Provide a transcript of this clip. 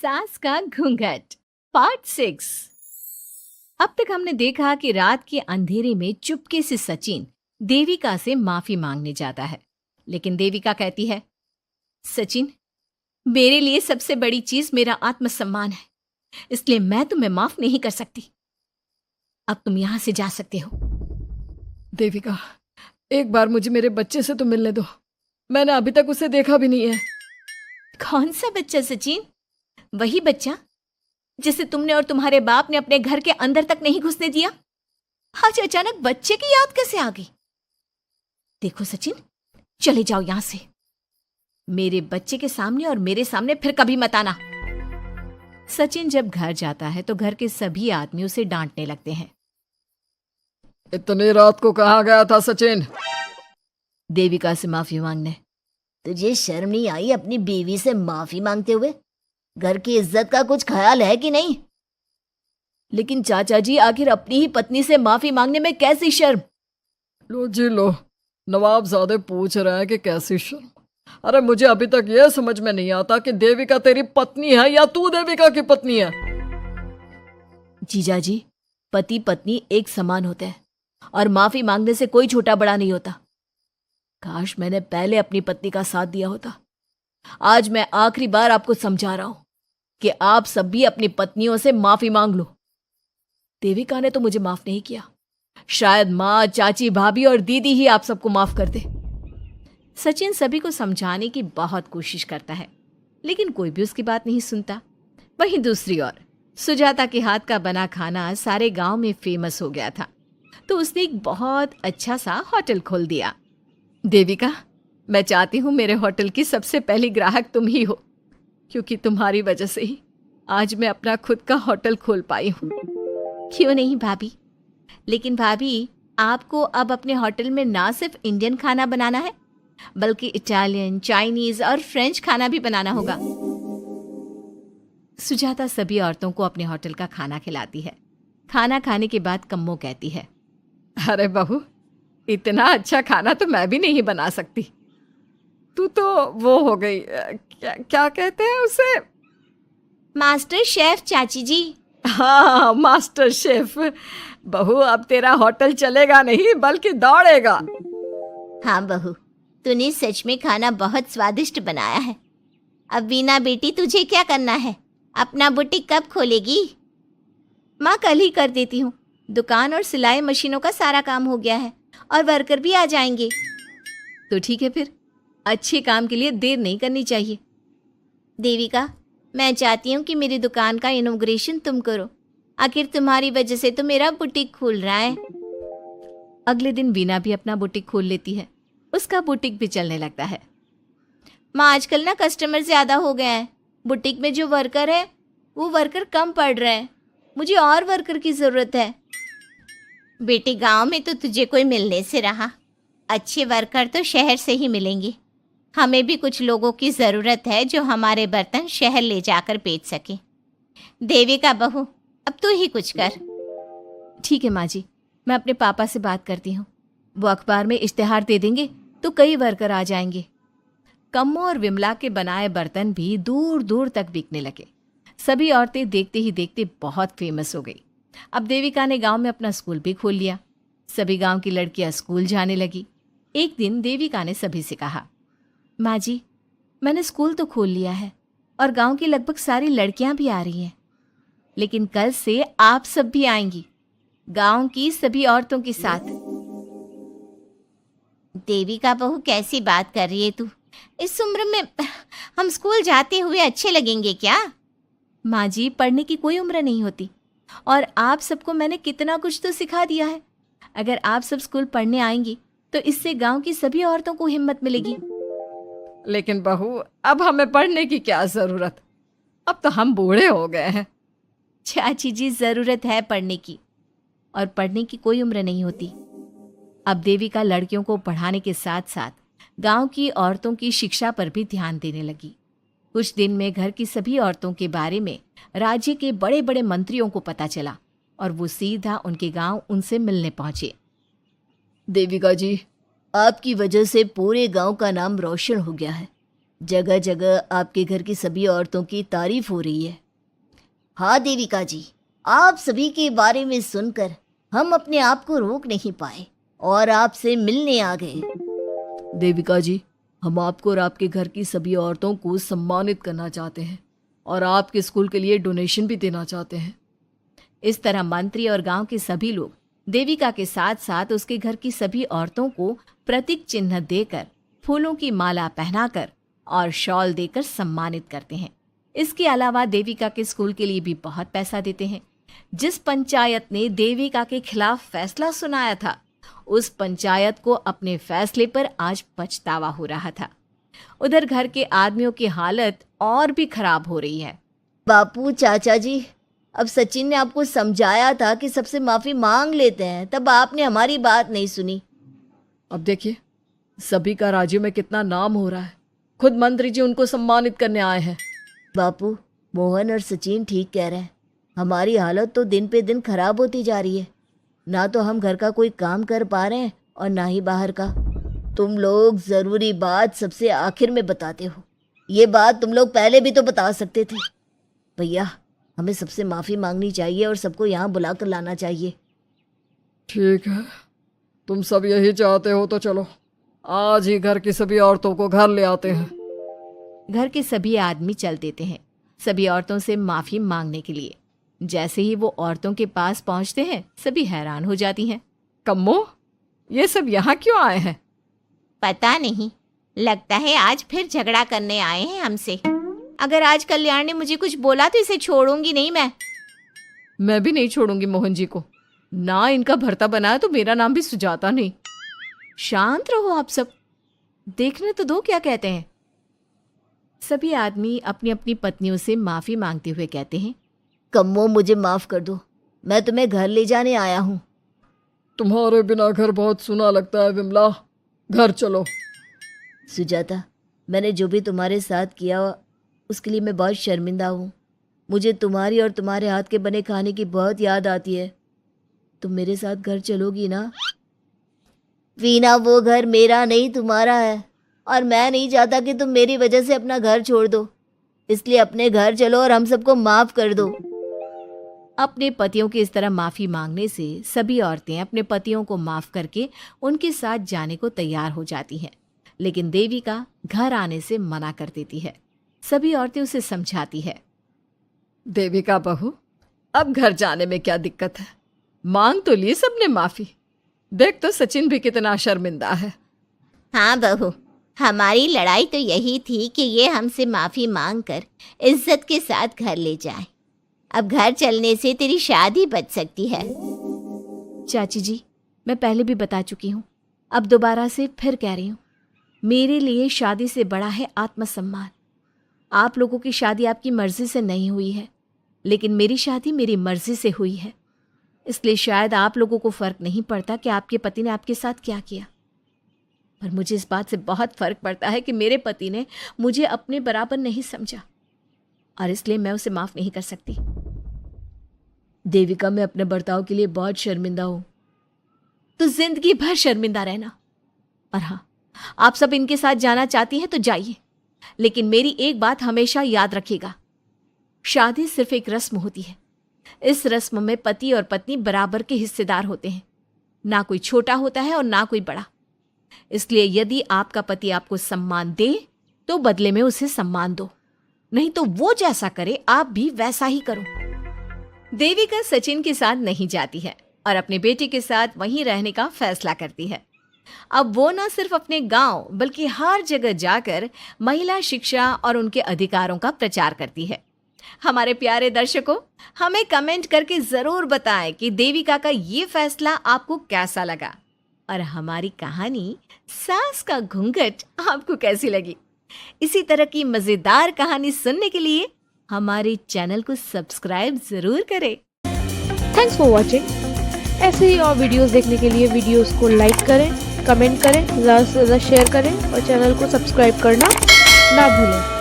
सास का घूंघट पार्ट 6। अब तक हमने देखा कि रात के अंधेरे में चुपके से सचिन देविका से माफी मांगने जाता है, लेकिन देविका कहती है, सचिन, मेरे लिए सबसे बड़ी चीज मेरा आत्मसम्मान है, इसलिए मैं तुम्हें माफ नहीं कर सकती। अब तुम यहां से जा सकते हो। देविका, एक बार मुझे मेरे बच्चे से तो मिलने दो। मैंने अभी तक उसे देखा भी नहीं है। कौन सा बच्चा सचिन? वही बच्चा जिसे तुमने और तुम्हारे बाप ने अपने घर के अंदर तक नहीं घुसने दिया। आज अचानक बच्चे की याद कैसे आ गई? देखो सचिन, चले जाओ यहां से। मेरे बच्चे के सामने और मेरे सामने फिर कभी मत आना। सचिन जब घर जाता है तो घर के सभी आदमी उसे डांटने लगते हैं। इतनी रात को कहाँ गया था सचिन? देविका से माफी मांगने। तुझे शर्म नहीं आई अपनी बीवी से माफी मांगते हुए? घर की इज्जत का कुछ ख्याल है कि नहीं? लेकिन चाचा जी, आखिर अपनी ही पत्नी से माफी मांगने में कैसी शर्म? लो जी लो, नवाबजादे पूछ रहे हैं कि कैसी शर्म। अरे मुझे अभी तक यह समझ में नहीं आता कि देविका तेरी पत्नी है या तू देविका की पत्नी है। जीजा जी, पति पत्नी एक समान होते हैं और माफी मांगने से कोई छोटा बड़ा नहीं होता। काश मैंने पहले अपनी पत्नी का साथ दिया होता। आज मैं आखिरी बार आपको समझा रहा हूं कि आप सब भी अपनी पत्नियों से माफी मांग लो। देविका ने तो मुझे माफ नहीं किया, शायद माँ, चाची, भाभी और दीदी ही आप सबको माफ कर दे। सचिन सभी को समझाने की बहुत कोशिश करता है, लेकिन कोई भी उसकी बात नहीं सुनता। वहीं दूसरी ओर सुजाता के हाथ का बना खाना सारे गांव में फेमस हो गया था, तो उसने एक बहुत अच्छा सा होटल खोल दिया। देविका, मैं चाहती हूँ मेरे होटल की सबसे पहली ग्राहक तुम ही हो, क्योंकि तुम्हारी वजह से ही आज मैं अपना खुद का होटल खोल पाई हूँ। क्यों नहीं भाभी? लेकिन भाभी, आपको अब अपने होटल में ना सिर्फ इंडियन खाना बनाना है, बल्कि इटालियन, चाइनीज और फ्रेंच खाना भी बनाना होगा। सुजाता सभी औरतों को अपने होटल का खाना खिलाती है। खाना खाने के बाद कम्मो कहती है, अरे बहू, इतना अच्छा खाना तो मैं भी नहीं बना सकती। तू तो वो हो गई, क्या कहते हैं उसे? मास्टर शेफ चाची जी। हाँ, मास्टर शेफ। बहू, अब तेरा होटल चलेगा नहीं बल्कि दौड़ेगा। हाँ बहू, तूने सच में खाना बहुत स्वादिष्ट बनाया है। अब वीना बेटी, तुझे क्या करना है? अपना बुटीक कब खोलेगी? माँ, कल ही कर देती हूँ। दुकान और सिलाई मशीनों का सारा काम हो गया है और वर्कर भी आ जाएंगे। तो ठीक है, फिर अच्छे काम के लिए देर नहीं करनी चाहिए। देविका, मैं चाहती हूँ कि मेरी दुकान का इनॉग्रेशन तुम करो। आखिर तुम्हारी वजह से तो मेरा बुटीक खुल रहा है। अगले दिन वीना भी अपना बुटीक खोल लेती है। उसका बुटीक भी चलने लगता है। माँ, आजकल ना कस्टमर ज़्यादा हो गए हैं। बुटीक में जो वर्कर है वो वर्कर कम पड़ रहे हैं। मुझे और वर्कर की ज़रूरत है। बेटी, गांव में तो तुझे कोई मिलने से रहा। अच्छे वर्कर तो शहर से ही मिलेंगे। हमें भी कुछ लोगों की ज़रूरत है जो हमारे बर्तन शहर ले जाकर बेच सके। देविका बहू, अब तू ही कुछ कर। ठीक है माँ जी, मैं अपने पापा से बात करती हूँ। वो अखबार में इश्तिहार दे देंगे तो कई वर्कर आ जाएंगे। कम्मो और विमला के बनाए बर्तन भी दूर दूर तक बिकने लगे। सभी औरतें देखते ही देखते बहुत फेमस हो गई। अब देविका ने गांव में अपना स्कूल भी खोल लिया। सभी गांव की लड़कियां स्कूल जाने लगी। एक दिन देविका ने सभी से कहा, माँ जी, मैंने स्कूल तो खोल लिया है और गांव की लगभग सारी लड़कियां भी आ रही हैं, लेकिन कल से आप सब भी आएंगी, गांव की सभी औरतों के साथ। देविका बहू, कैसी बात कर रही है तू? इस उम्र में हम स्कूल जाते हुए अच्छे लगेंगे क्या? माँ जी, पढ़ने की कोई उम्र नहीं होती और आप सबको मैंने कितना कुछ तो सिखा दिया है। अगर आप सब स्कूल पढ़ने आएंगी तो इससे गांव की सभी औरतों को हिम्मत मिलेगी। लेकिन बहू, अब हमें पढ़ने की क्या जरूरत? अब तो हम बूढ़े हो गए हैं। चाची जी, जरूरत है पढ़ने की, और पढ़ने की कोई उम्र नहीं होती। अब देविका लड़कियों को पढ़ाने के साथ साथ गांव की औरतों की शिक्षा पर भी ध्यान देने लगी। कुछ दिन में घर की सभी औरतों के बारे में राज्य के बड़े बड़े मंत्रियों को पता चला और वो सीधा उनके गांव उनसे मिलने पहुंचे। देविका जी, आपकी वजह से पूरे गांव का नाम रोशन हो गया है। जगह जगह आपके घर की सभी औरतों की तारीफ हो रही है। हाँ देविका जी, आप सभी के बारे में सुनकर हम अपने आप को रोक नहीं पाए और आपसे मिलने आ गए। देविका जी, हम आपको और आपके घर की सभी औरतों को सम्मानित करना चाहते हैं और आपके स्कूल के लिए डोनेशन भी देना चाहते हैं। इस तरह मंत्री और गांव के सभी लोग देविका के साथ साथ उसके घर की सभी औरतों को प्रतीक चिन्ह देकर, फूलों की माला पहनाकर और शॉल देकर सम्मानित करते हैं। इसके अलावा देविका के स्कूल के लिए भी बहुत पैसा देते हैं। जिस पंचायत ने देविका के खिलाफ फैसला सुनाया था, उस पंचायत को अपने फैसले पर आज पछतावा हो रहा था। उधर घर के आदमियों की हालत और भी खराब हो रही है। बापू, चाचा जी, अब सचिन ने आपको समझाया था कि सबसे माफी मांग लेते हैं, तब आपने हमारी बात नहीं सुनी। अब देखिए, सभी का राज्य में कितना नाम हो रहा है। खुद मंत्री जी उनको सम्मानित करने आए हैं। बापू, मोहन और सचिन ठीक कह रहे हैं। हमारी हालत तो दिन पे दिन खराब होती जा रही है। ना तो हम घर का कोई काम कर पा रहे हैं और ना ही बाहर का। तुम लोग ज़रूरी बात सबसे आखिर में बताते हो। ये बात तुम लोग पहले भी तो बता सकते थे। भैया, हमें सबसे माफ़ी मांगनी चाहिए और सबको यहाँ बुला कर लाना चाहिए। ठीक है, तुम सब यही चाहते हो तो चलो, आज ही घर की सभी औरतों को घर ले आते हैं। घर के सभी आदमी चल देते हैं सभी औरतों से माफी मांगने के लिए। जैसे ही वो औरतों के पास पहुंचते हैं, सभी हैरान हो जाती हैं। कम्मो, ये सब यहाँ क्यों आए हैं? पता नहीं, लगता है आज फिर झगड़ा करने आए हैं हमसे। अगर आज कल्याण ने मुझे कुछ बोला तो इसे छोड़ूंगी नहीं मैं भी नहीं छोड़ूंगी मोहन जी को। ना इनका भरता बनाया तो मेरा नाम भी सुजाता नहीं। शांत रहो आप सब, देखने तो दो क्या कहते हैं। सभी आदमी अपनी अपनी पत्नियों से माफी मांगते हुए कहते हैं, कम्मो, मुझे माफ कर दो, मैं तुम्हें घर ले जाने आया हूँ। तुम्हारे बिना घर बहुत सुना लगता है विमला, घर चलो। सुजाता, मैंने जो भी तुम्हारे साथ किया उसके लिए मैं बहुत शर्मिंदा हूँ। मुझे तुम्हारी और तुम्हारे हाथ के बने खाने की बहुत याद आती है। तुम मेरे साथ घर चलोगी ना? वीना, वो घर मेरा नहीं तुम्हारा है और मैं नहीं चाहता कि तुम मेरी वजह से अपना घर छोड़ दो। इसलिए अपने घर चलो और हम सबको माफ कर दो। अपने पतियों की इस तरह माफी मांगने से सभी औरतें अपने पतियों को माफ करके उनके साथ जाने को तैयार हो जाती हैं। लेकिन देविका घर आने से मना कर देती है। सभी औरतें उसे समझाती है, देविका बहू, अब घर जाने में क्या दिक्कत है? मांग तो ली सबने माफी। देख तो सचिन भी कितना शर्मिंदा है। हाँ बहू, हमारी लड़ाई तो यही थी कि ये हमसे माफी मांगकर इज्जत के साथ घर ले जाए। अब घर चलने से तेरी शादी बच सकती है। चाची जी, मैं पहले भी बता चुकी हूँ, अब दोबारा से फिर कह रही हूँ, मेरे लिए शादी से बड़ा है आत्मसम्मान। आप लोगों की शादी आपकी मर्जी से नहीं हुई है, लेकिन मेरी शादी मेरी मर्जी से हुई है। इसलिए शायद आप लोगों को फर्क नहीं पड़ता कि आपके पति ने आपके साथ क्या किया, पर मुझे इस बात से बहुत फर्क पड़ता है कि मेरे पति ने मुझे अपने बराबर नहीं समझा और इसलिए मैं उसे माफ नहीं कर सकती। देविका, मैं अपने बर्ताव के लिए बहुत शर्मिंदा हूं। तो जिंदगी भर शर्मिंदा रहना। और हाँ, आप सब इनके साथ जाना चाहती हैं तो जाइए, लेकिन मेरी एक बात हमेशा याद रखिएगा, शादी सिर्फ एक रस्म होती है। इस रस्म में पति और पत्नी बराबर के हिस्सेदार होते हैं। ना कोई छोटा होता है और ना कोई बड़ा। इसलिए यदि आपका पति आपको सम्मान दे तो बदले में उसे सम्मान दो, नहीं तो वो जैसा करे आप भी वैसा ही करो। देविका सचिन के साथ नहीं जाती है और अपने बेटे के साथ वहीं रहने का फैसला करती है। अब वो न सिर्फ अपने गांव बल्कि हर जगह जाकर महिला शिक्षा और उनके अधिकारों का प्रचार करती है। हमारे प्यारे दर्शकों, हमें कमेंट करके जरूर बताएं कि देविका का ये फैसला आपको कैसा लगा और हमारी कहानी सास का घूंघट आपको कैसी लगी। इसी तरह की मजेदार कहानी सुनने के लिए हमारे चैनल को सब्सक्राइब जरूर करें। Thanks for watching. ऐसे ही और वीडियोस देखने के लिए वीडियोस को लाइक करें, कमेंट करें, ज़्यादा से ज़्यादा शेयर करें और चैनल को सब्सक्राइब करना ना भूलें।